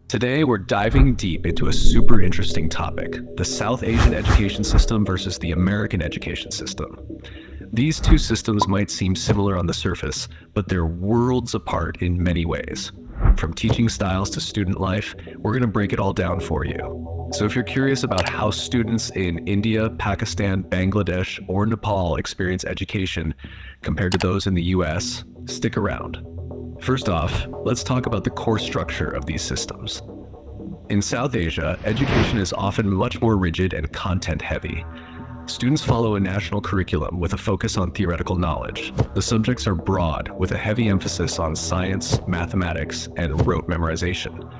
Today, we're diving deep into a super interesting topic, the South Asian education system versus the American education system. These two systems might seem similar on the surface, but they're worlds apart in many ways. From teaching styles to student life, we're going to break it all down for you. So if you're curious about how students in India, Pakistan, Bangladesh, or Nepal experience education compared to those in the US, stick around. First off, let's talk about the core structure of these systems. In South Asia, education is often much more rigid and content-heavy. Students follow a national curriculum with a focus on theoretical knowledge. The subjects are broad, with a heavy emphasis on science, mathematics, and rote memorization.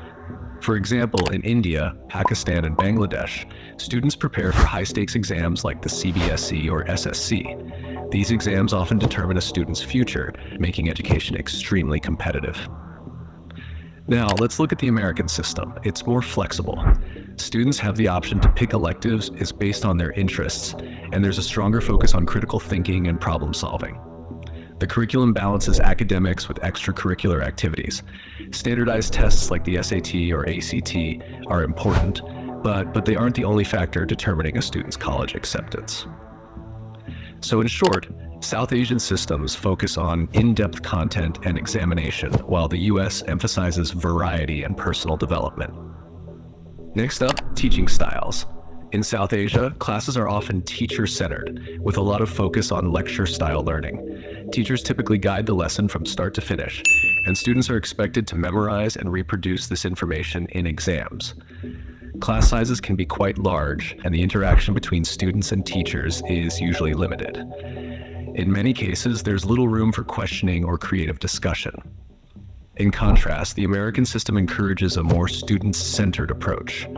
For example, in India, Pakistan, and Bangladesh, students prepare for high-stakes exams like the CBSE or SSC. These exams often determine a student's future, making education extremely competitive. Now, let's look at the American system. It's more flexible. Students have the option to pick electives is based on their interests, and there's a stronger focus on critical thinking and problem solving. The curriculum balances academics with extracurricular activities. Standardized tests like the SAT or ACT are important, but they aren't the only factor determining a student's college acceptance. So in short, South Asian systems focus on in-depth content and examination, while the US emphasizes variety and personal development. Next up, teaching styles. In South Asia, classes are often teacher-centered, with a lot of focus on lecture-style learning. Teachers typically guide the lesson from start to finish, and students are expected to memorize and reproduce this information in exams. Class sizes can be quite large, and the interaction between students and teachers is usually limited. In many cases, there's little room for questioning or creative discussion. In contrast, the American system encourages a more student-centered approach.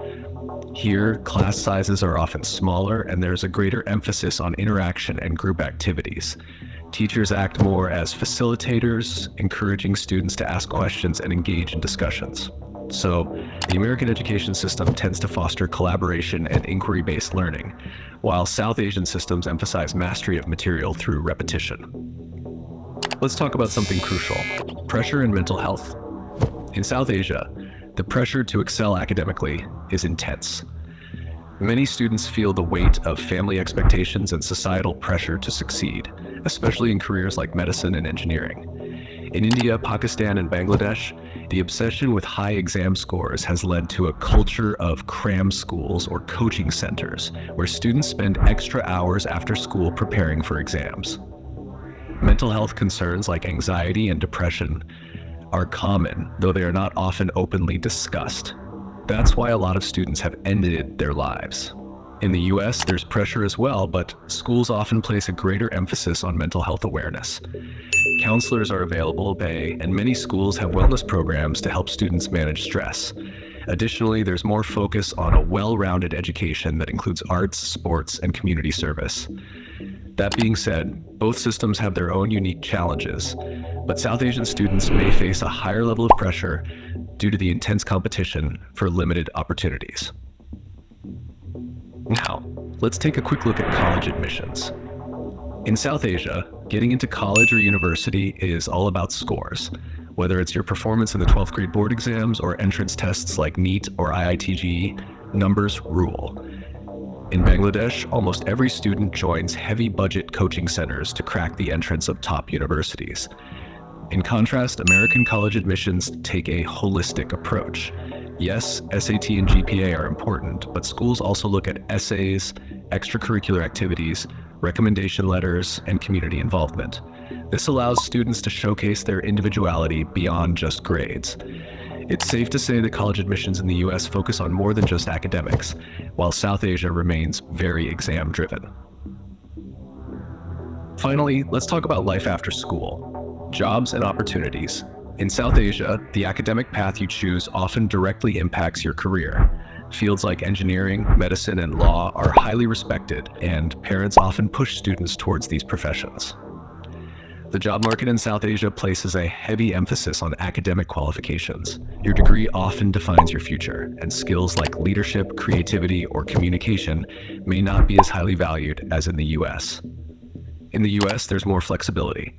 Here, class sizes are often smaller, and there's a greater emphasis on interaction and group activities. Teachers act more as facilitators, encouraging students to ask questions and engage in discussions. So, the American education system tends to foster collaboration and inquiry-based learning, while South Asian systems emphasize mastery of material through repetition. Let's talk about something crucial: pressure and mental health. In South Asia, the pressure to excel academically is intense. Many students feel the weight of family expectations and societal pressure to succeed, especially in careers like medicine and engineering. In India, Pakistan, and Bangladesh, the obsession with high exam scores has led to a culture of cram schools or coaching centers, where students spend extra hours after school preparing for exams. Mental health concerns like anxiety and depression are common, though they are not often openly discussed. That's why a lot of students have ended their lives. In the US, there's pressure as well, but schools often place a greater emphasis on mental health awareness. Counselors are available, and many schools have wellness programs to help students manage stress. Additionally, there's more focus on a well-rounded education that includes arts, sports, and community service. That being said, both systems have their own unique challenges, but South Asian students may face a higher level of pressure due to the intense competition for limited opportunities. Now, let's take a quick look at college admissions. In South Asia, getting into college or university is all about scores. Whether it's your performance in the 12th grade board exams or entrance tests like NEET or IITG, numbers rule. In Bangladesh, almost every student joins heavy-budget coaching centers to crack the entrance of top universities. In contrast, American college admissions take a holistic approach. Yes, SAT and GPA are important, but schools also look at essays, extracurricular activities, recommendation letters, and community involvement. This allows students to showcase their individuality beyond just grades. It's safe to say that college admissions in the US focus on more than just academics, while South Asia remains very exam-driven. Finally, let's talk about life after school. Jobs and opportunities. In South Asia, the academic path you choose often directly impacts your career. Fields like engineering, medicine, and law are highly respected, and parents often push students towards these professions. The job market in South Asia places a heavy emphasis on academic qualifications. Your degree often defines your future, and skills like leadership, creativity, or communication may not be as highly valued as in the US. In the US, there's more flexibility.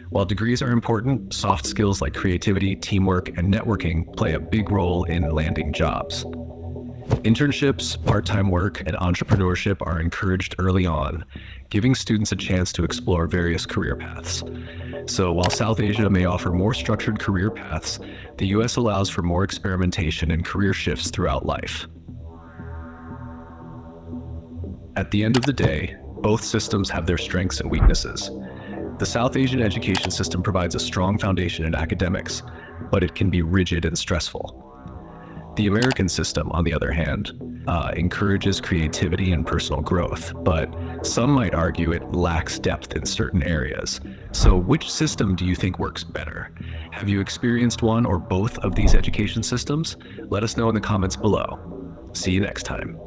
While degrees are important, soft skills like creativity, teamwork, and networking play a big role in landing jobs. Internships, part-time work, and entrepreneurship are encouraged early on, giving students a chance to explore various career paths. So while South Asia may offer more structured career paths, the US allows for more experimentation and career shifts throughout life. At the end of the day, both systems have their strengths and weaknesses. The South Asian education system provides a strong foundation in academics, but it can be rigid and stressful. The American system, on the other hand, encourages creativity and personal growth, but some might argue it lacks depth in certain areas. So which system do you think works better? Have you experienced one or both of these education systems? Let us know in the comments below. See you next time.